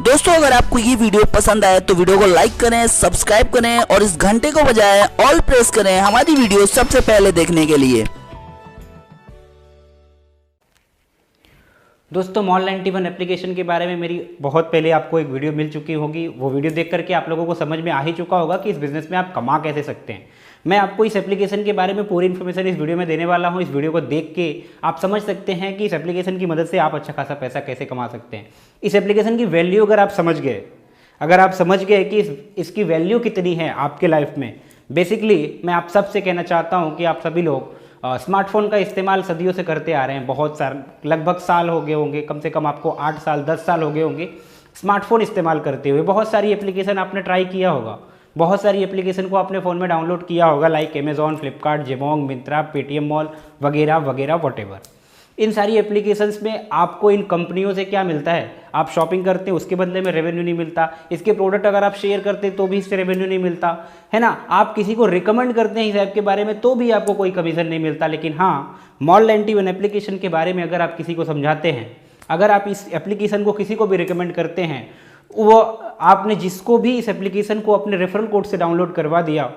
दोस्तों अगर आपको ये वीडियो पसंद आए तो वीडियो को लाइक करें, सब्सक्राइब करें और इस घंटे को बजाय ऑल प्रेस करें हमारी वीडियो सबसे पहले देखने के लिए। दोस्तों मॉल91 एप्लीकेशन के बारे में मेरी बहुत पहले आपको एक वीडियो मिल चुकी होगी। वो वीडियो देख करके आप लोगों को समझ में आ ही चुका होगा कि इस बिज़नेस में आप कमा कैसे सकते हैं। मैं आपको इस एप्लीकेशन के बारे में पूरी इन्फॉर्मेशन इस वीडियो में देने वाला हूं। इस वीडियो को देख के आप समझ सकते हैं कि इस एप्लीकेशन की मदद से आप अच्छा खासा पैसा कैसे कमा सकते हैं। इस एप्लीकेशन की वैल्यू अगर आप समझ गए कि इसकी वैल्यू कितनी है आपके लाइफ में, बेसिकली मैं आप सबसे कहना चाहता हूँ कि आप सभी लोग स्मार्टफोन का इस्तेमाल सदियों से करते आ रहे हैं। बहुत सारे लगभग साल हो गए होंगे, कम से कम आपको 8 साल 10 साल हो गए होंगे स्मार्टफोन इस्तेमाल करते हुए। बहुत सारी एप्लीकेशन आपने ट्राई किया होगा, बहुत सारी एप्लीकेशन को आपने फ़ोन में डाउनलोड किया होगा, like Amazon, Flipkart, Jabong, Myntra, Paytm mall वगैरह वगैरह वॉटेवर। इन सारी एप्लीकेशंस में आपको इन कंपनियों से क्या मिलता है? आप शॉपिंग करते हैं उसके बदले में रेवेन्यू नहीं मिलता। इसके प्रोडक्ट अगर आप शेयर करते हैं तो भी इससे रेवेन्यू नहीं मिलता है ना। आप किसी को रिकमेंड करते हैं इस ऐप के बारे में तो भी आपको कोई कमीशन नहीं मिलता। लेकिन हाँ, मॉल91 एप्लीकेशन के बारे में अगर आप किसी को समझाते हैं, अगर आप इस एप्लीकेशन को किसी को भी रिकमेंड करते हैं, वो आपने जिसको भी इस एप्लीकेशन को अपने रेफरल कोड से डाउनलोड करवा दिया,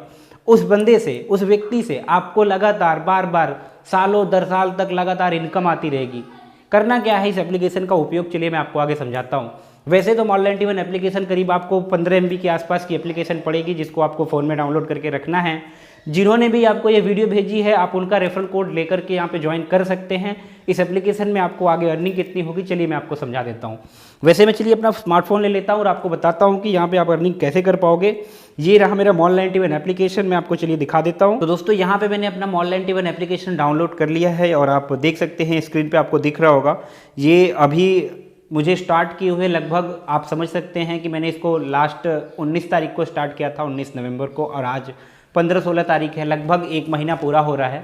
उस बंदे से, उस व्यक्ति से आपको लगातार बार बार सालों दर साल तक लगातार इनकम आती रहेगी। करना क्या है इस एप्लीकेशन का उपयोग, चलिए मैं आपको आगे समझाता हूँ। वैसे तो मॉल91 एप्लीकेशन करीब आपको 15 MB के आसपास की एप्लीकेशन पड़ेगी, जिसको आपको फ़ोन में डाउनलोड करके रखना है। जिन्होंने भी आपको ये वीडियो भेजी है आप उनका रेफरल कोड लेकर के यहाँ पे ज्वाइन कर सकते हैं। इस एप्लीकेशन में आपको आगे अर्निंग कितनी होगी चलिए मैं आपको समझा देता हूँ। वैसे मैं चलिए अपना स्मार्टफोन ले लेता हूँ और आपको बताता हूँ कि यहाँ पे आप अर्निंग कैसे कर पाओगे। ये रहा मेरा मॉल91 एप्लीकेशन, मैं आपको चलिए दिखा देता हूँ। तो दोस्तों यहाँ पे मैंने अपना मॉल91 एप्लीकेशन डाउनलोड कर लिया है और आप देख सकते हैं स्क्रीन पे आपको दिख रहा होगा। ये अभी मुझे स्टार्ट किए हुए लगभग आप समझ सकते हैं कि मैंने इसको लास्ट 19 तारीख को स्टार्ट किया था, 19 नवंबर को, और आज 15-16 तारीख है। लगभग 1 महीना पूरा हो रहा है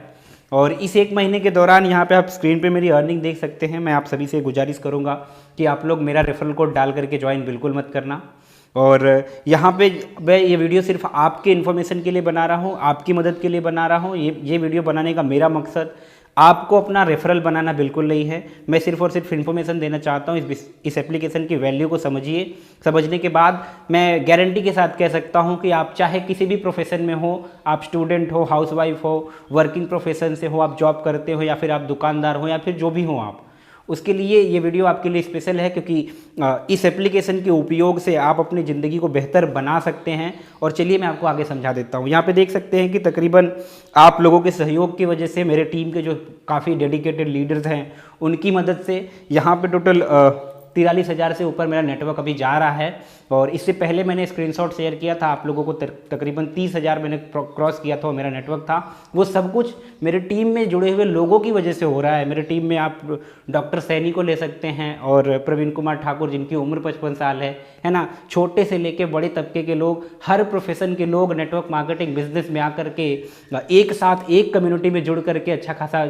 और इस 1 महीने के दौरान यहाँ पे आप स्क्रीन पे मेरी अर्निंग देख सकते हैं। मैं आप सभी से गुजारिश करूँगा कि आप लोग मेरा रेफरल कोड डाल करके ज्वाइन बिल्कुल मत करना। और यहाँ पे मैं ये वीडियो सिर्फ आपके इन्फॉर्मेशन के लिए बना रहा हूँ, आपकी मदद के लिए बना रहा हूँ। ये वीडियो बनाने का मेरा मकसद आपको अपना रेफरल बनाना बिल्कुल नहीं है। मैं सिर्फ और सिर्फ इन्फॉर्मेशन देना चाहता हूँ। इस एप्लीकेशन की वैल्यू को समझिए। समझने के बाद मैं गारंटी के साथ कह सकता हूँ कि आप चाहे किसी भी प्रोफेशन में हो, आप स्टूडेंट हो, हाउसवाइफ हो, वर्किंग प्रोफेशन से हो, आप जॉब करते हो या फिर आप दुकानदार हो या फिर जो भी हो आप, उसके लिए ये वीडियो आपके लिए स्पेशल है, क्योंकि इस एप्लीकेशन के उपयोग से आप अपनी ज़िंदगी को बेहतर बना सकते हैं। और चलिए मैं आपको आगे समझा देता हूँ। यहाँ पे देख सकते हैं कि तकरीबन आप लोगों के सहयोग की वजह से, मेरे टीम के जो काफ़ी डेडिकेटेड लीडर्स हैं उनकी मदद से यहाँ पे टोटल 43,000 से ऊपर मेरा नेटवर्क अभी जा रहा है। और इससे पहले मैंने स्क्रीनशॉट शेयर किया था आप लोगों को, तकरीबन 30,000 मैंने क्रॉस किया था, वो मेरा नेटवर्क था। वो सब कुछ मेरे टीम में जुड़े हुए लोगों की वजह से हो रहा है। मेरे टीम में आप डॉक्टर सैनी को ले सकते हैं और प्रवीण कुमार ठाकुर, जिनकी उम्र 55 साल है ना। छोटे से लेके बड़े तबके के लोग, हर प्रोफेशन के लोग नेटवर्क मार्केटिंग बिजनेस में आकर के एक साथ एक कम्युनिटी में जुड़ करके अच्छा खासा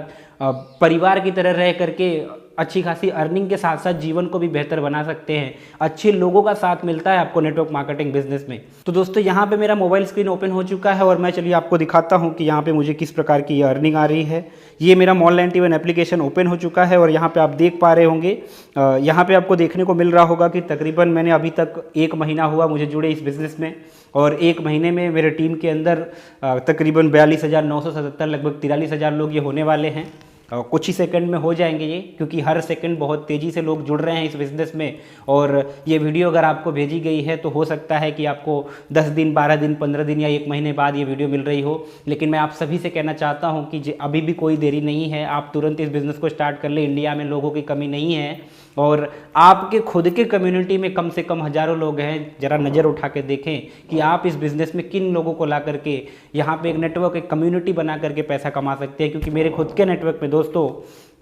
परिवार की तरह रह करके अच्छी खासी अर्निंग के साथ साथ जीवन को भी बेहतर बना सकते हैं। अच्छे लोगों का साथ मिलता है आपको नेटवर्क मार्केटिंग बिजनेस में। तो दोस्तों यहाँ पे मेरा मोबाइल स्क्रीन ओपन हो चुका है और मैं चलिए आपको दिखाता हूँ कि यहाँ पे मुझे किस प्रकार की अर्निंग आ रही है। ये मेरा मॉल91 एप्लीकेशन ओपन हो चुका है और यहाँ पे आप देख पा रहे होंगे, यहाँ पे आपको देखने को मिल रहा होगा कि तकरीबन मैंने अभी तक 1 महीना हुआ मुझे जुड़े इस बिज़नेस में, और 1 महीने में मेरे टीम के अंदर तकरीबन 42,977 लगभग 43,000 लोग ये होने वाले हैं। कुछ ही सेकंड में हो जाएंगे ये, क्योंकि हर सेकंड बहुत तेज़ी से लोग जुड़ रहे हैं इस बिज़नेस में। और ये वीडियो अगर आपको भेजी गई है तो हो सकता है कि आपको 10 दिन, 12 दिन, 15 दिन या 1 महीने बाद ये वीडियो मिल रही हो। लेकिन मैं आप सभी से कहना चाहता हूँ कि अभी भी कोई देरी नहीं है, आप तुरंत इस बिज़नेस को स्टार्ट कर ले। इंडिया में लोगों की कमी नहीं है और आपके खुद के कम्युनिटी में कम से कम हज़ारों लोग हैं। ज़रा नज़र उठा के देखें कि आप इस बिज़नेस में किन लोगों को ला करके यहाँ पे एक नेटवर्क, एक कम्युनिटी बना करके पैसा कमा सकते हैं। क्योंकि मेरे खुद के नेटवर्क में दोस्तों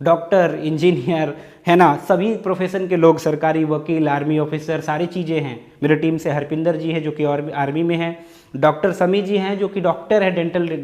डॉक्टर, इंजीनियर है ना, सभी प्रोफेशन के लोग, सरकारी वकील, आर्मी ऑफिसर, सारी चीज़ें हैं। मेरे टीम से हरपिंदर जी हैं जो कि आर्मी में हैं, डॉक्टर समी जी हैं जो कि डॉक्टर है,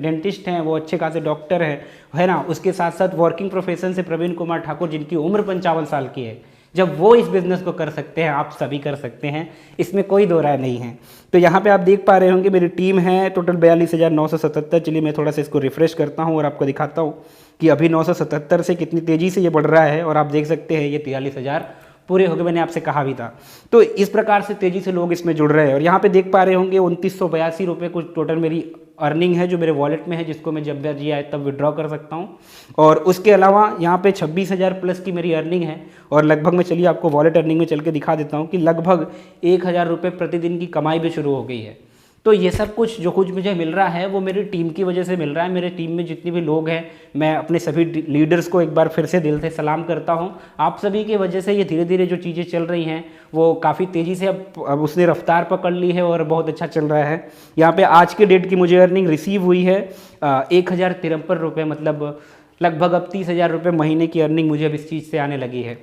डेंटिस्ट हैं, वो अच्छे खासे डॉक्टर है ना। उसके साथ साथ वर्किंग प्रोफेशन से प्रवीण कुमार ठाकुर, जिनकी उम्र 55 साल की है। जब वो इस बिज़नेस को कर सकते हैं, आप सभी कर सकते हैं, इसमें कोई दो राय नहीं है। तो यहाँ पे आप देख पा रहे होंगे मेरी टीम है टोटल 42,977। चलिए मैं थोड़ा सा इसको रिफ्रेश करता हूँ और आपको दिखाता हूँ कि अभी 977 से कितनी तेज़ी से ये बढ़ रहा है। और आप देख सकते हैं ये 43,000 पूरे हो गए, मैंने आपसे कहा भी था। तो इस प्रकार से तेज़ी से लोग इसमें जुड़ रहे हैं। और यहाँ पे देख पा रहे होंगे 2982 रुपये कुछ टोटल मेरी अर्निंग है जो मेरे वॉलेट में है, जिसको मैं जब भी आए तब विड्रॉ कर सकता हूँ। और उसके अलावा यहाँ पे 26,000 प्लस की मेरी अर्निंग है। और लगभग मैं चलिए आपको वॉलेट अर्निंग में चल के दिखा देता हूँ कि लगभग 1,000 रुपये प्रतिदिन की कमाई भी शुरू हो गई है। तो ये सब कुछ जो कुछ मुझे मिल रहा है वो मेरी टीम की वजह से मिल रहा है। मेरे टीम में जितने भी लोग हैं, मैं अपने सभी लीडर्स को एक बार फिर से दिल से सलाम करता हूं। आप सभी की वजह से ये धीरे धीरे जो चीज़ें चल रही हैं वो काफ़ी तेज़ी से अब उसने रफ्तार पकड़ ली है और बहुत अच्छा चल रहा है। यहाँ पे आज के डेट की मुझे अर्निंग रिसीव हुई है 1,053 रुपये, मतलब लगभग अब 30,000 रुपये महीने की अर्निंग मुझे अब इस चीज़ से आने लगी है।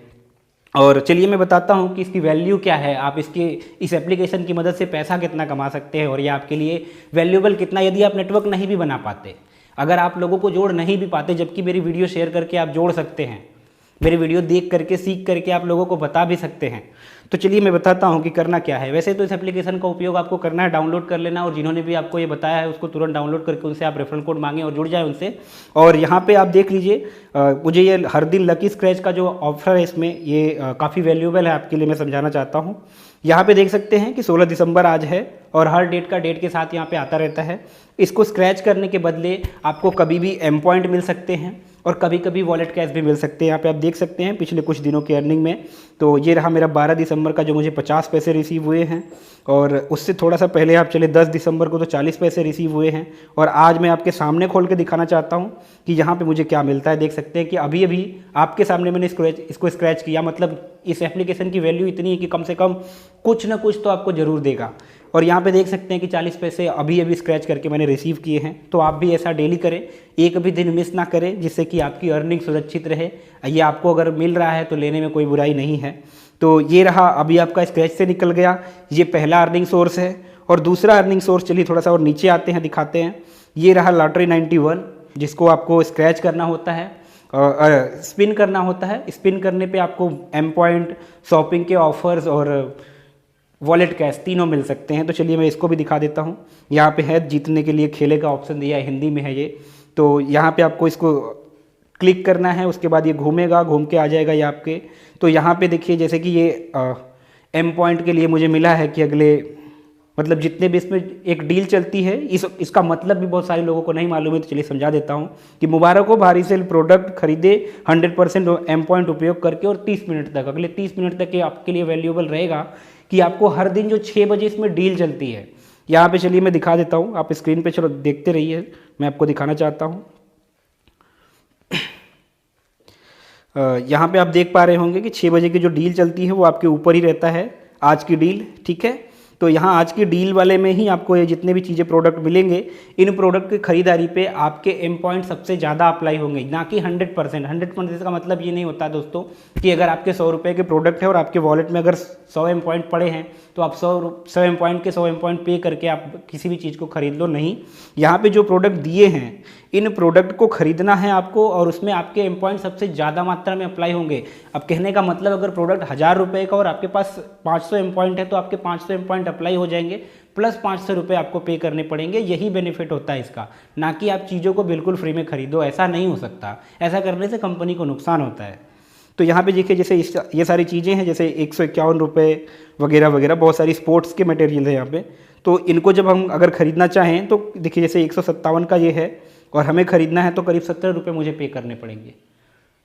और चलिए मैं बताता हूँ कि इसकी वैल्यू क्या है, आप इस एप्लीकेशन की मदद से पैसा कितना कमा सकते हैं और ये आपके लिए वैल्यूएबल कितना, यदि आप नेटवर्क नहीं भी बना पाते, अगर आप लोगों को जोड़ नहीं भी पाते, जबकि मेरी वीडियो शेयर करके आप जोड़ सकते हैं, मेरी वीडियो देख करके सीख करके आप लोगों को बता भी सकते हैं। तो चलिए मैं बताता हूं कि करना क्या है। वैसे तो इस एप्लीकेशन का उपयोग आपको करना है, डाउनलोड कर लेना, और जिन्होंने भी आपको ये बताया है उसको तुरंत डाउनलोड करके उनसे आप रेफरल कोड मांगें और जुड़ जाए उनसे। और यहाँ पे आप देख लीजिए, मुझे ये हर दिन लकी स्क्रैच का जो ऑफर है इसमें ये काफ़ी वैल्यूएबल है आपके लिए, मैं समझाना चाहता हूँ। यहाँ पे देख सकते हैं कि 16 दिसंबर आज है और हर डेट के साथ यहाँ पे आता रहता है। इसको स्क्रैच करने के बदले आपको कभी भी एम पॉइंट मिल सकते हैं और कभी कभी वॉलेट कैश भी मिल सकते हैं। यहाँ पे आप देख सकते हैं पिछले कुछ दिनों की अर्निंग में, तो ये रहा मेरा 12 दिसंबर का जो मुझे 50 पैसे रिसीव हुए हैं, और उससे थोड़ा सा पहले आप चले 10 दिसंबर को तो 40 पैसे रिसीव हुए हैं। और आज मैं आपके सामने खोल के दिखाना चाहता हूँ कि यहाँ पे मुझे क्या मिलता है। देख सकते हैं कि अभी अभी आपके सामने मैंने इसको स्क्रैच किया, मतलब इस एप्लीकेशन की वैल्यू इतनी है कि कम से कम कुछ ना कुछ तो आपको ज़रूर देगा। और यहाँ पे देख सकते हैं कि 40 पैसे अभी अभी स्क्रैच करके मैंने रिसीव किए हैं। तो आप भी ऐसा डेली करें, एक भी दिन मिस ना करें, जिससे कि आपकी अर्निंग सुरक्षित रहे। ये आपको अगर मिल रहा है तो लेने में कोई बुराई नहीं है। तो ये रहा अभी आपका स्क्रैच से निकल गया, ये पहला अर्निंग सोर्स है। और दूसरा अर्निंग सोर्स, चलिए थोड़ा सा और नीचे आते हैं, दिखाते हैं। ये रहा लॉटरी 91, जिसको आपको स्क्रैच करना होता है, स्पिन करना होता है। स्पिन करने पे आपको एम पॉइंट, शॉपिंग के ऑफर्स और वॉलेट कैश तीनों मिल सकते हैं। तो चलिए मैं इसको भी दिखा देता हूँ। यहाँ पे है जीतने के लिए खेले का ऑप्शन दिया है, हिंदी में है ये। तो यहाँ पे आपको इसको क्लिक करना है, उसके बाद ये घूमेगा, घूम के आ जाएगा ये आपके। तो यहाँ पे देखिए जैसे कि ये एम पॉइंट के लिए मुझे मिला है कि अगले, मतलब जितने भी इसमें एक डील चलती है, इसका मतलब भी बहुत सारे लोगों को नहीं मालूम है। तो चलिए समझा देता हूँ कि मुबारक हो, भारी सेल प्रोडक्ट खरीदे 100% एम पॉइंट उपयोग करके और 30 मिनट तक, अगले 30 मिनट तक ये आपके लिए वैल्यूएबल रहेगा कि आपको हर दिन जो 6 बजे इसमें डील चलती है। यहाँ पे चलिए मैं दिखा देता हूँ, आप स्क्रीन पे चलो देखते रहिए, मैं आपको दिखाना चाहता हूँ। यहाँ पे आप देख पा रहे होंगे कि 6 बजे की जो डील चलती है वो आपके ऊपर ही रहता है, आज की डील, ठीक है। तो यहाँ आज की डील वाले में ही आपको ये जितने भी चीज़ें प्रोडक्ट मिलेंगे, इन प्रोडक्ट की खरीदारी पे आपके एम पॉइंट सबसे ज़्यादा अप्लाई होंगे, ना कि 100%। 100% का मतलब ये नहीं होता दोस्तों कि अगर आपके 100 रुपये के प्रोडक्ट है और आपके वॉलेट में अगर 100 एम पॉइंट पड़े हैं तो आप 100 एम पॉइंट के 100 एम पॉइंट पे करके आप किसी भी चीज़ को खरीद लो, नहीं। यहाँ पे जो प्रोडक्ट दिए हैं, इन प्रोडक्ट को खरीदना है आपको और उसमें आपके एम पॉइंट सबसे ज़्यादा मात्रा में अप्लाई होंगे। अब कहने का मतलब, अगर प्रोडक्ट 1000 रुपये का और आपके पास 500 एम पॉइंट है तो आपके 500 एम पॉइंट अप्लाई हो जाएंगे, प्लस 500 रुपये आपको पे करने पड़ेंगे। यही बेनिफिट होता है इसका, ना कि आप चीज़ों को बिल्कुल फ्री में खरीदो। ऐसा नहीं हो सकता, ऐसा करने से कंपनी को नुकसान होता है। तो यहाँ पे देखिए जैसे ये सारी चीज़ें हैं, जैसे 151 रुपये वगैरह वगैरह, बहुत सारी स्पोर्ट्स के मटेरियल है यहाँ पे। तो इनको जब हम अगर ख़रीदना चाहें तो देखिए जैसे 157 का ये है और हमें ख़रीदना है तो करीब 70 रुपये मुझे पे करने पड़ेंगे,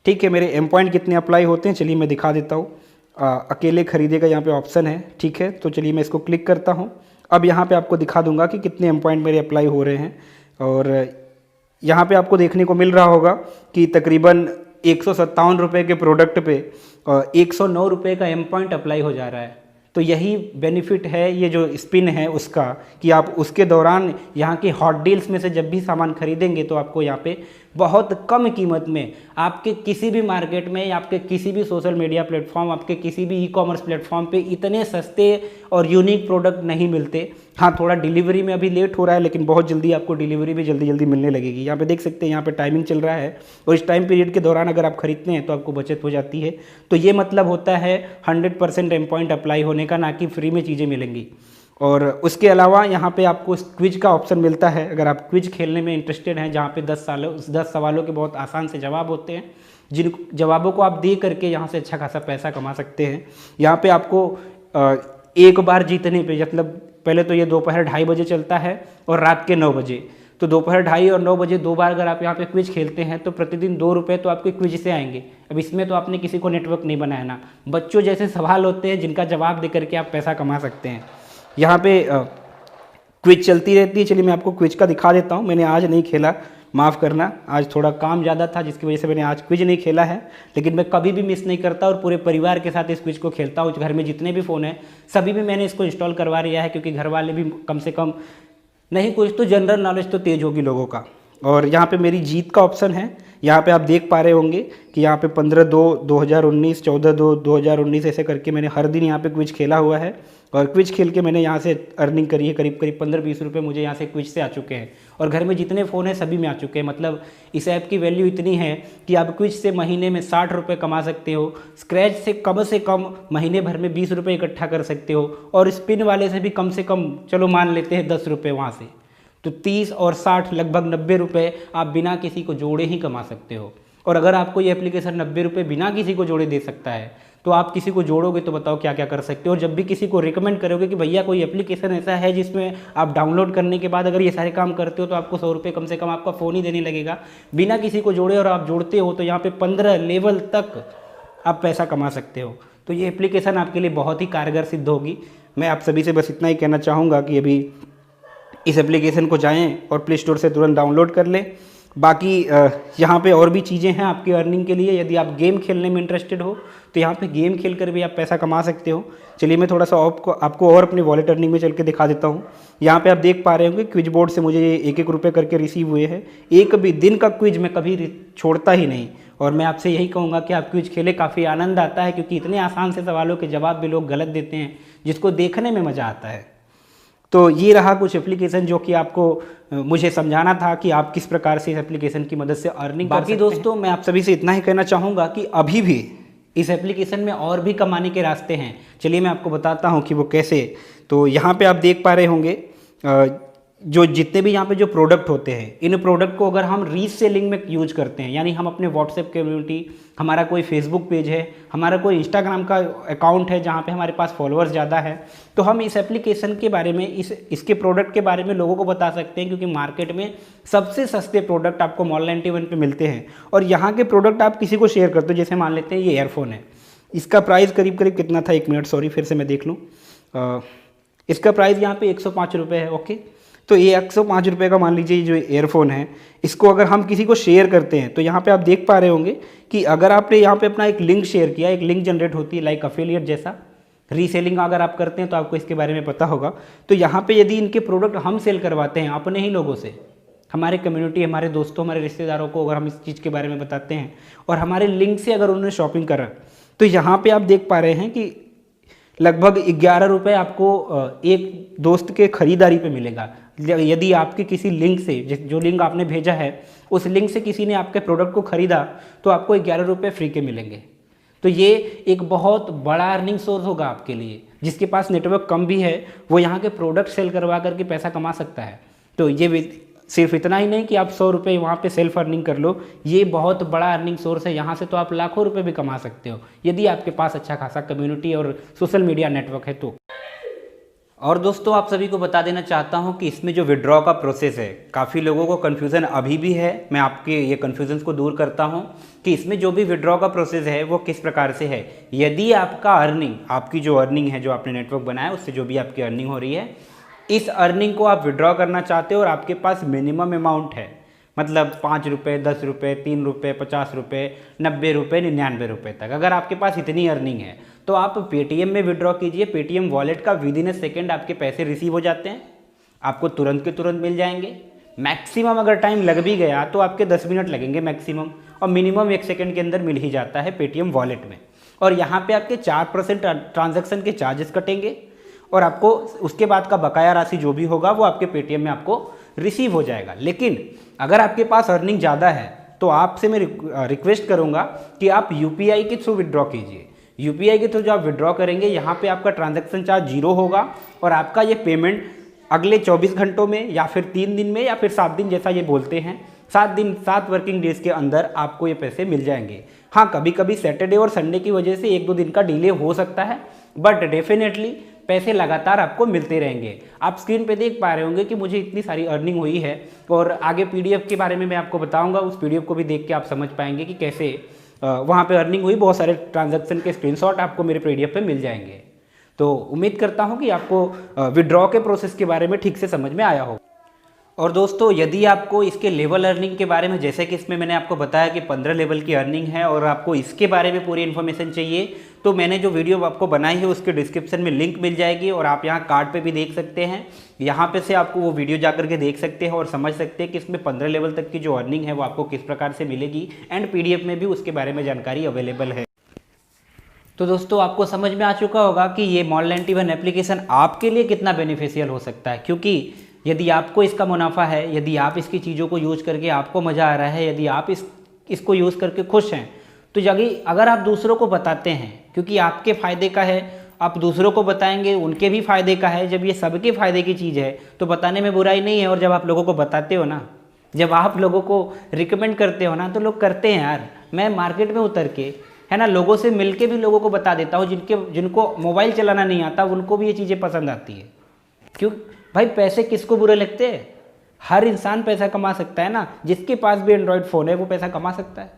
ठीक है। मेरे एम पॉइंट कितने अप्लाई होते हैं चलिए मैं दिखा देता हूँ। अकेले खरीदे का यहाँ पे ऑप्शन है, ठीक है। तो चलिए मैं इसको क्लिक करता हूँ। अब यहाँ पे आपको दिखा दूंगा कि कितने एम पॉइंट मेरे अप्लाई हो रहे हैं। और यहाँ पे आपको देखने को मिल रहा होगा कि तकरीबन 157 रुपये के प्रोडक्ट पे 109 रुपये का एम पॉइंट अप्लाई हो जा रहा है। तो यही बेनिफिट है ये जो स्पिन है उसका, कि आप उसके दौरान यहाँ की हॉट डील्स में से जब भी सामान खरीदेंगे तो आपको यहाँ पे बहुत कम कीमत में आपके किसी भी मार्केट में या आपके किसी भी सोशल मीडिया प्लेटफॉर्म, आपके किसी भी ई कॉमर्स प्लेटफॉर्म पे इतने सस्ते और यूनिक प्रोडक्ट नहीं मिलते। हाँ, थोड़ा डिलीवरी में अभी लेट हो रहा है, लेकिन बहुत जल्दी आपको डिलीवरी भी जल्दी जल्दी मिलने लगेगी। यहाँ पे देख सकते हैं, यहाँ पे टाइमिंग चल रहा है और इस टाइम पीरियड के दौरान अगर आप खरीदते हैं तो आपको बचत हो जाती है। तो ये मतलब होता है 100% एम पॉइंट अप्लाई होने का, ना कि फ्री में चीज़ें मिलेंगी। और उसके अलावा यहाँ पे आपको क्विज का ऑप्शन मिलता है। अगर आप क्विज खेलने में इंटरेस्टेड हैं, जहाँ पे 10 सवालों के बहुत आसान से जवाब होते हैं, जिन जवाबों को आप दे करके यहाँ से अच्छा खासा पैसा कमा सकते हैं। यहाँ पे आपको एक बार जीतने पे, मतलब पहले तो ये दोपहर 2:30 बजे चलता है और रात के 9 बजे, तो दोपहर 2:30 और 9 बजे 2 बार अगर आप यहाँ पे क्विज खेलते हैं तो प्रतिदिन 2 रुपये तो आपके क्विज से आएंगे। अब इसमें तो आपने किसी को नेटवर्क नहीं बनाया ना, बच्चों जैसे सवाल होते हैं जिनका जवाब दे करके आप पैसा कमा सकते हैं। यहाँ पे क्विज चलती रहती है। चलिए मैं आपको क्विज का दिखा देता हूँ। मैंने आज नहीं खेला, माफ़ करना, आज थोड़ा काम ज़्यादा था जिसकी वजह से मैंने आज क्विज नहीं खेला है, लेकिन मैं कभी भी मिस नहीं करता और पूरे परिवार के साथ इस क्विज को खेलता हूँ। घर में जितने भी फ़ोन हैं सभी में मैंने इसको इंस्टॉल करवा लिया है, क्योंकि घर वाले भी कम से कम नहीं कुछ तो जनरल नॉलेज तो तेज होगी लोगों का। और यहाँ पे मेरी जीत का ऑप्शन है, यहाँ पे आप देख पा रहे होंगे कि यहाँ पे 15/2/2019, 14/2/2019 ऐसे करके मैंने हर दिन यहाँ पे क्विज खेला हुआ है। और क्विज खेल के मैंने यहाँ से अर्निंग करी है, करीब 15-20 रुपये मुझे यहाँ से क्विज से आ चुके हैं। और घर में जितने फ़ोन हैं सभी में आ चुके हैं। मतलब इस ऐप की वैल्यू इतनी है कि आप क्विज से महीने में 60 रुपये कमा सकते हो, स्क्रैच से कम महीने भर में 20 रुपये इकट्ठा कर सकते हो, और स्पिन वाले से भी कम से कम चलो मान लेते हैं 10 रुपये वहाँ से, तो 30 और 60 लगभग 90 रुपये आप बिना किसी को जोड़े ही कमा सकते हो। और अगर आपको ये एप्लीकेशन 90 रुपये बिना किसी को जोड़े दे सकता है, तो आप किसी को जोड़ोगे तो बताओ क्या क्या कर सकते हो। और जब भी किसी को रिकमेंड करोगे कि भैया कोई एप्लीकेशन ऐसा है जिसमें आप डाउनलोड करने के बाद अगर ये सारे काम करते हो तो आपको 100 रुपये कम से कम आपका फ़ोन ही देने लगेगा बिना किसी को जोड़े, और आप जोड़ते हो तो यहाँ पे 15 लेवल तक आप पैसा कमा सकते हो। तो ये एप्लीकेशन आपके लिए बहुत ही कारगर सिद्ध होगी। मैं आप सभी से बस इतना ही कहना चाहूँगा कि अभी इस एप्लीकेशन को जाएं और प्ले स्टोर से तुरंत डाउनलोड कर लें। बाकी यहाँ पे और भी चीज़ें हैं आपकी अर्निंग के लिए। यदि आप गेम खेलने में इंटरेस्टेड हो तो यहाँ पे गेम खेल कर भी आप पैसा कमा सकते हो। चलिए मैं थोड़ा सा आपको और अपने वॉलेट अर्निंग में चल के दिखा देता हूँ। यहाँ पे आप देख पा रहे होंगे क्विज बोर्ड से मुझे 1-1 रुपये करके रिसीव हुए हैं। एक भी दिन का क्विज मैं कभी छोड़ता ही नहीं, और मैं आपसे यही कहूँगा कि आप क्विज खेले, काफ़ी आनंद आता है, क्योंकि इतने आसान से सवालों के जवाब भी लोग गलत देते हैं जिसको देखने में मज़ा आता है। तो ये रहा कुछ एप्लीकेशन जो कि आपको मुझे समझाना था कि आप किस प्रकार से इस एप्लीकेशन की मदद से अर्निंग कर सकते हैं। बाकी दोस्तों मैं आप सभी से इतना ही कहना चाहूँगा कि अभी भी इस एप्लीकेशन में और भी कमाने के रास्ते हैं। चलिए मैं आपको बताता हूँ कि वो कैसे। तो यहाँ पे आप देख पा रहे होंगे जो जितने भी यहाँ पे जो प्रोडक्ट होते हैं, इन प्रोडक्ट को अगर हम रीसेलिंग में यूज करते हैं, यानी हम अपने व्हाट्सएप कम्युनिटी, हमारा कोई फेसबुक पेज है, हमारा कोई इंस्टाग्राम का अकाउंट है जहाँ पे हमारे पास फॉलोअर्स ज़्यादा है, तो हम इस एप्लीकेशन के बारे में, इसके प्रोडक्ट के बारे में लोगों को बता सकते हैं, क्योंकि मार्केट में सबसे सस्ते प्रोडक्ट आपको मॉल 91 पे मिलते हैं। और यहाँ के प्रोडक्ट आप किसी को शेयर करते हो, जैसे मान लेते हैं ये एयरफोन है, इसका प्राइस करीब करीब कितना था, 1 मिनट सॉरी फिर से मैं देख लूँ। इसका प्राइस यहाँ पे 105 रुपये है। ओके, तो ये 105 रुपये का मान लीजिए जो एयरफोन है, इसको अगर हम किसी को शेयर करते हैं तो यहाँ पे आप देख पा रहे होंगे कि अगर आपने यहाँ पे अपना एक लिंक शेयर किया, एक लिंक जनरेट होती है लाइक अफिलिएट जैसा। रीसेलिंग अगर आप करते हैं तो आपको इसके बारे में पता होगा। तो यहाँ पे यदि इनके प्रोडक्ट हम सेल करवाते हैं अपने ही लोगों से, हमारे कम्युनिटी, हमारे दोस्तों, हमारे रिश्तेदारों को अगर हम इस चीज़ के बारे में बताते हैं और हमारे लिंक से अगर उन्होंने शॉपिंग करा, तो यहाँ पर आप देख पा रहे हैं कि लगभग 11 रुपये आपको एक दोस्त के खरीदारी पे मिलेगा। यदि आपके किसी लिंक से, जो लिंक आपने भेजा है उस लिंक से किसी ने आपके प्रोडक्ट को खरीदा तो आपको 11 रुपये फ्री के मिलेंगे। तो ये एक बहुत बड़ा अर्निंग सोर्स होगा आपके लिए। जिसके पास नेटवर्क कम भी है वो यहाँ के प्रोडक्ट सेल करवा करके पैसा कमा सकता है। तो ये सिर्फ इतना ही नहीं कि आप 100 रुपये वहाँ पे सेल्फ अर्निंग कर लो, ये बहुत बड़ा अर्निंग सोर्स है। यहाँ से तो आप लाखों रुपए भी कमा सकते हो यदि आपके पास अच्छा खासा कम्युनिटी और सोशल मीडिया नेटवर्क है तो। और दोस्तों आप सभी को बता देना चाहता हूँ कि इसमें जो विड्रॉ का प्रोसेस है, काफ़ी लोगों को कन्फ्यूज़न अभी भी है। मैं आपके ये कन्फ्यूज़न को दूर करता हूँ कि इसमें जो भी विड्रॉ का प्रोसेस है वो किस प्रकार से है। यदि आपका अर्निंग, आपकी जो अर्निंग है, जो आपने नेटवर्क बनाया उससे जो भी आपकी अर्निंग हो रही है, इस अर्निंग को आप विड्रॉ करना चाहते हो और आपके पास मिनिमम अमाउंट है, मतलब 5 रुपये, 10 रुपये, 3 रुपये, 50 रुपये, 90 रुपये, 99 रुपये तक अगर आपके पास इतनी अर्निंग है तो आप पेटीएम में विड्रॉ कीजिए। पेटीएम वॉलेट का विदिन ए सेकेंड आपके पैसे रिसीव हो जाते हैं, आपको तुरंत के तुरंत मिल जाएंगे। मैक्सिमम अगर टाइम लग भी गया तो आपके 10 मिनट लगेंगे मैक्सिमम, और मिनिमम 1 सेकेंड के अंदर मिल ही जाता है पेटीएम वॉलेट में। और यहाँ पे आपके 4% ट्रांजैक्शन के चार्जेस कटेंगे और आपको उसके बाद का बकाया राशि जो भी होगा वो आपके पेटीएम में आपको रिसीव हो जाएगा। लेकिन अगर आपके पास अर्निंग ज़्यादा है तो आपसे मैं रिक्वेस्ट करूँगा कि आप यूपीआई के थ्रू विड्रॉ कीजिए। यूपीआई के थ्रू जो आप विड्रॉ करेंगे यहाँ पे आपका ट्रांजैक्शन चार्ज 0 होगा और आपका ये पेमेंट अगले 24 घंटों में या फिर 3 दिन में या फिर 7 दिन जैसा ये बोलते हैं 7 वर्किंग डेज के अंदर आपको ये पैसे मिल जाएंगे। हाँ, कभी कभी सैटरडे और संडे की वजह से 1-2 दिन का डिले हो सकता है, बट डेफिनेटली पैसे लगातार आपको मिलते रहेंगे। आप स्क्रीन पे देख पा रहे होंगे कि मुझे इतनी सारी अर्निंग हुई है, और आगे पीडीएफ के बारे में मैं आपको बताऊंगा। उस पीडीएफ को भी देख के आप समझ पाएंगे कि कैसे वहाँ पे अर्निंग हुई। बहुत सारे ट्रांजैक्शन के स्क्रीनशॉट आपको मेरे पीडीएफ पे मिल जाएंगे। तो उम्मीद करता हूँ कि आपको विड्रॉ के प्रोसेस के बारे में ठीक से समझ में आया हो। और दोस्तों, यदि आपको इसके लेवल अर्निंग के बारे में, जैसे कि इसमें मैंने आपको बताया कि 15 लेवल की अर्निंग है, और आपको इसके बारे में पूरी इन्फॉर्मेशन चाहिए, तो मैंने जो वीडियो आपको बनाई है उसके डिस्क्रिप्शन में लिंक मिल जाएगी, और आप यहाँ कार्ड पे भी देख सकते हैं। यहाँ पे से आपको वो वीडियो जा करके देख सकते हैं और समझ सकते हैं कि इसमें 15 लेवल तक की जो अर्निंग है वो आपको किस प्रकार से मिलेगी, एंड पीडीएफ में भी उसके बारे में जानकारी अवेलेबल है। तो दोस्तों, आपको समझ में आ चुका होगा कि ये Mall91 एप्लीकेशन आपके लिए कितना बेनिफिशियल हो सकता है, क्योंकि यदि आपको इसका मुनाफा है, यदि आप इसकी चीज़ों को यूज़ करके आपको मज़ा आ रहा है, यदि आप इसको यूज़ करके खुश हैं, तो अगर आप दूसरों को बताते हैं, क्योंकि आपके फ़ायदे का है, आप दूसरों को बताएंगे, उनके भी फ़ायदे का है। जब ये सबके फ़ायदे की चीज़ है तो बताने में बुराई नहीं है। और जब आप लोगों को बताते हो ना, जब आप लोगों को रिकमेंड करते हो ना, तो लोग करते हैं यार। मैं मार्केट में उतर के, है ना, लोगों से मिल के भी लोगों को बता देता हूँ, जिनको मोबाइल चलाना नहीं आता उनको भी ये चीज़ें पसंद आती है। क्यों भाई, पैसे किसको बुरे लगते हैं? हर इंसान पैसा कमा सकता है ना। जिसके पास भी एंड्रॉयड फ़ोन है वो पैसा कमा सकता है।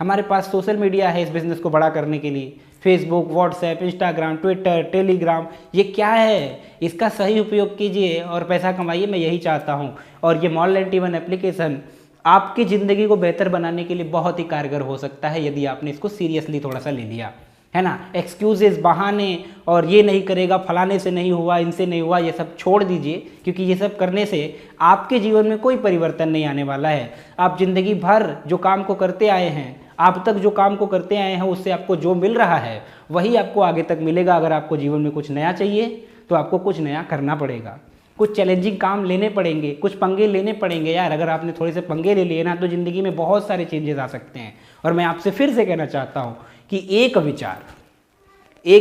हमारे पास सोशल मीडिया है इस बिज़नेस को बड़ा करने के लिए। Facebook, WhatsApp, Instagram, Twitter, Telegram, ये क्या है? इसका सही उपयोग कीजिए और पैसा कमाइए, मैं यही चाहता हूँ। और ये Mall91 एप्लीकेशन आपकी ज़िंदगी को बेहतर बनाने के लिए बहुत ही कारगर हो सकता है, यदि आपने इसको सीरियसली थोड़ा सा ले लिया, है ना। एक्सक्यूजेस, बहाने और ये नहीं करेगा, फलाने से नहीं हुआ, इनसे नहीं हुआ, ये सब छोड़ दीजिए, क्योंकि ये सब करने से आपके जीवन में कोई परिवर्तन नहीं आने वाला है। आप जिंदगी भर जो काम को करते आए हैं, आप तक जो काम को करते आए हैं, उससे आपको जो मिल रहा है वही आपको आगे तक मिलेगा। अगर आपको जीवन में कुछ नया चाहिए तो आपको कुछ नया करना पड़ेगा, कुछ चैलेंजिंग काम लेने पड़ेंगे, कुछ पंगे लेने पड़ेंगे यार। अगर आपने थोड़े से पंगे ले लिए ना, तो ज़िंदगी में बहुत सारे चेंजेस आ सकते हैं। और मैं आपसे फिर से कहना चाहता हूँ कि एक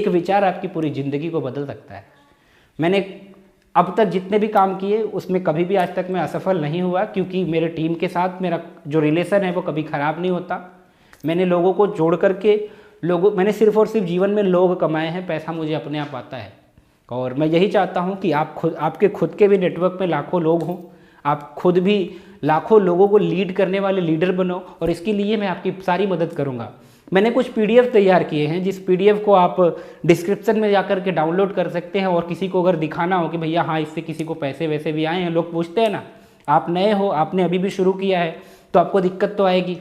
विचार आपकी पूरी ज़िंदगी को बदल सकता है। मैंने अब तक जितने भी काम किए उसमें कभी भी आज तक मैं असफल नहीं हुआ, क्योंकि मेरे टीम के साथ मेरा जो रिलेशन है वो कभी ख़राब नहीं होता। मैंने लोगों को जोड़ करके मैंने सिर्फ और सिर्फ जीवन में लोग कमाए हैं, पैसा मुझे अपने आप आता है। और मैं यही चाहता हूं कि आपके खुद के भी नेटवर्क में लाखों लोग हों, आप खुद भी लाखों लोगों को लीड करने वाले लीडर बनो, और इसके लिए मैं आपकी सारी मदद करूंगा। मैंने कुछ पीडीएफ तैयार किए हैं, जिस पीडीएफ को आप डिस्क्रिप्शन में जाकर के डाउनलोड कर सकते हैं। और किसी को अगर दिखाना हो कि भैया हाँ, इससे किसी को पैसे वैसे भी आए हैं, लोग पूछते हैं ना, आप नए हो, आपने अभी भी शुरू किया है, तो आपको दिक्कत तो आएगी।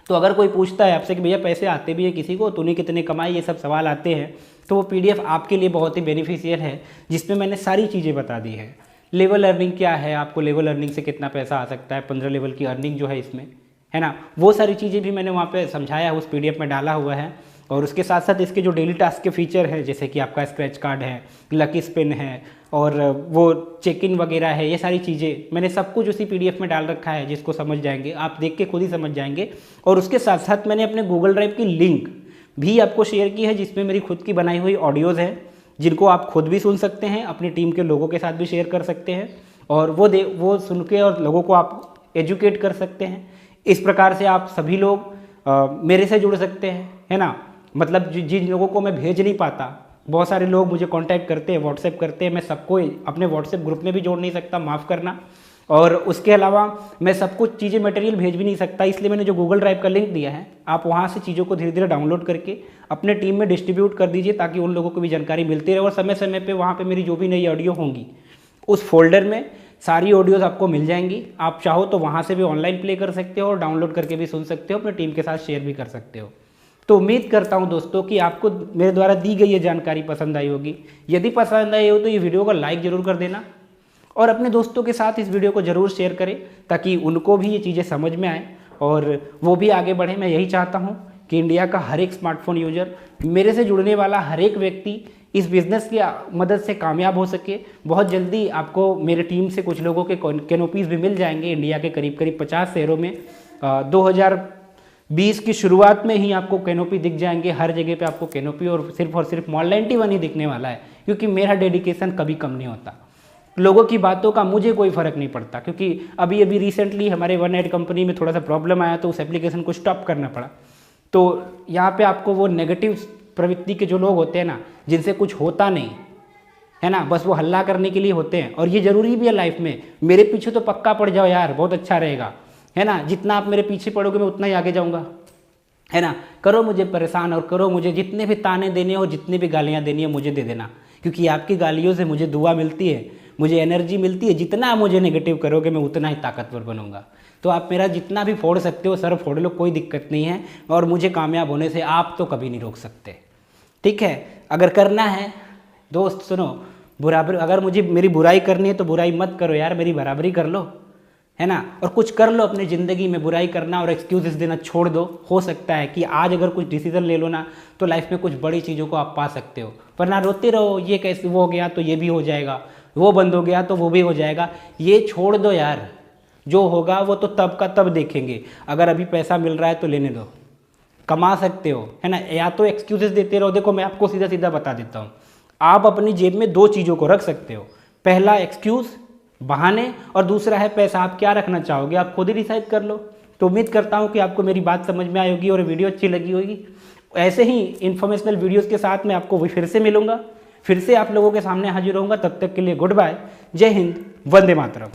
तो अगर कोई पूछता है आपसे कि भैया पैसे आते भी हैं किसी को, तूने कितने कमाए, ये सब सवाल आते हैं, तो वो पीडीएफ आपके लिए बहुत ही बेनिफिशियल है, जिसमें मैंने सारी चीज़ें बता दी हैं। लेवल अर्निंग क्या है, आपको लेवल अर्निंग से कितना पैसा आ सकता है, 15 लेवल की अर्निंग जो है इसमें, है ना, वो सारी चीज़ें भी मैंने वहाँ पे समझाया है, उस पीडीएफ में डाला हुआ है। और उसके साथ साथ इसके जो डेली टास्क के फीचर हैं, जैसे कि आपका स्क्रैच कार्ड है, लकी स्पिन है, और वो चेक इन वगैरह है, ये सारी चीज़ें मैंने सब कुछ उसी पीडीएफ में डाल रखा है, जिसको समझ जाएंगे आप, देख के खुद ही समझ जाएंगे। और उसके साथ साथ मैंने अपने गूगल ड्राइव की लिंक भी आपको शेयर की है, जिसमें मेरी खुद की बनाई हुई ऑडियोज़ हैं, जिनको आप खुद भी सुन सकते हैं, अपनी टीम के लोगों के साथ भी शेयर कर सकते हैं, और वो सुन के और लोगों को आप एजुकेट कर सकते हैं। इस प्रकार से आप सभी लोग मेरे से जुड़ सकते हैं, है ना। मतलब जिन लोगों को मैं भेज नहीं पाता, बहुत सारे लोग मुझे कांटेक्ट करते हैं, व्हाट्सएप करते हैं, मैं सबको अपने व्हाट्सएप ग्रुप में भी जोड़ नहीं सकता, माफ़ करना। और उसके अलावा मैं सब कुछ चीज़ें मटेरियल भेज भी नहीं सकता, इसलिए मैंने जो गूगल ड्राइव का लिंक दिया है, आप वहाँ से चीज़ों को धीरे धीरे डाउनलोड करके अपने टीम में डिस्ट्रीब्यूट कर दीजिए, ताकि उन लोगों को भी जानकारी मिलती रहे। और समय समय पर वहाँ पर मेरी जो भी नई ऑडियो होंगी, उस फोल्डर में सारी ऑडियोज़ आपको मिल जाएंगी। आप चाहो तो वहाँ से भी ऑनलाइन प्ले कर सकते हो, और डाउनलोड करके भी सुन सकते हो, अपने टीम के साथ शेयर भी कर सकते हो। तो उम्मीद करता हूं दोस्तों कि आपको मेरे द्वारा दी गई ये जानकारी पसंद आई होगी। यदि पसंद आई हो तो ये वीडियो को लाइक ज़रूर कर देना, और अपने दोस्तों के साथ इस वीडियो को ज़रूर शेयर करें, ताकि उनको भी ये चीज़ें समझ में आए और वो भी आगे बढ़े। मैं यही चाहता हूँ कि इंडिया का हर एक स्मार्टफोन यूजर, मेरे से जुड़ने वाला हर एक व्यक्ति इस बिज़नेस की मदद से कामयाब हो सके। बहुत जल्दी आपको मेरे टीम से कुछ लोगों के कैनोपीज़ भी मिल जाएंगे इंडिया के करीब करीब 50 शहरों में। 2020 की शुरुआत में ही आपको कैनोपी दिख जाएंगे, हर जगह पे आपको कैनोपी और सिर्फ Mall91 ही दिखने वाला है, क्योंकि मेरा डेडिकेशन कभी कम नहीं होता। लोगों की बातों का मुझे कोई फ़र्क नहीं पड़ता, क्योंकि अभी अभी रिसेंटली हमारे वन एड कंपनी में थोड़ा सा प्रॉब्लम आया तो उस एप्लीकेशन को स्टॉप करना पड़ा। तो यहाँ पे आपको वो नेगेटिव प्रवृत्ति के जो लोग होते हैं ना, जिनसे कुछ होता नहीं है ना, बस वो हल्ला करने के लिए होते हैं, और ये ज़रूरी भी है लाइफ में। मेरे पीछे तो पक्का पड़ जाओ यार, बहुत अच्छा रहेगा, है ना। जितना आप मेरे पीछे पड़ोगे मैं उतना ही आगे जाऊँगा, है ना। करो मुझे परेशान और करो मुझे जितने भी ताने देने हो, जितनी भी गालियाँ देनी है मुझे दे देना, क्योंकि आपकी गालियों से मुझे दुआ मिलती है, मुझे एनर्जी मिलती है। जितना आप मुझे नेगेटिव करोगे मैं उतना ही ताकतवर बनूंगा। तो आप मेरा जितना भी फोड़ सकते हो सर फोड़ लो, कोई दिक्कत नहीं है, और मुझे कामयाब होने से आप तो कभी नहीं रोक सकते, ठीक है। अगर करना है दोस्त सुनो, बराबर अगर मुझे मेरी बुराई करनी है तो बुराई मत करो यार, मेरी बराबरी कर लो, है ना। और कुछ कर लो अपनी ज़िंदगी में, बुराई करना और एक्सक्यूज़ देना छोड़ दो। हो सकता है कि आज अगर कुछ डिसीजन ले लो ना तो लाइफ में कुछ बड़ी चीज़ों को आप पा सकते हो, वरना रोते रहो ये कैसे वो हो गया तो ये भी हो जाएगा, वो बंद हो गया तो वो भी हो जाएगा। ये छोड़ दो यार, जो होगा वो तो तब का तब देखेंगे। अगर अभी पैसा मिल रहा है तो लेने दो, कमा सकते हो, है ना। या तो एक्सक्यूजेस देते रहो। देखो मैं आपको सीधा सीधा बता देता हूँ, आप अपनी जेब में दो चीज़ों को रख सकते हो, पहला एक्सक्यूज़ बहाने, और दूसरा है पैसा। आप क्या रखना चाहोगे आप खुद ही डिसाइड कर लो। तो उम्मीद करता हूँ कि आपको मेरी बात समझ में आई होगी और वीडियो अच्छी लगी होगी। ऐसे ही इन्फॉर्मेशनल वीडियोज़ के साथ मैं आपको फिर से मिलूंगा, फिर से आप लोगों के सामने हाजिर होऊंगा। तब तक के लिए गुड बाय, जय हिंद, वंदे मातरम।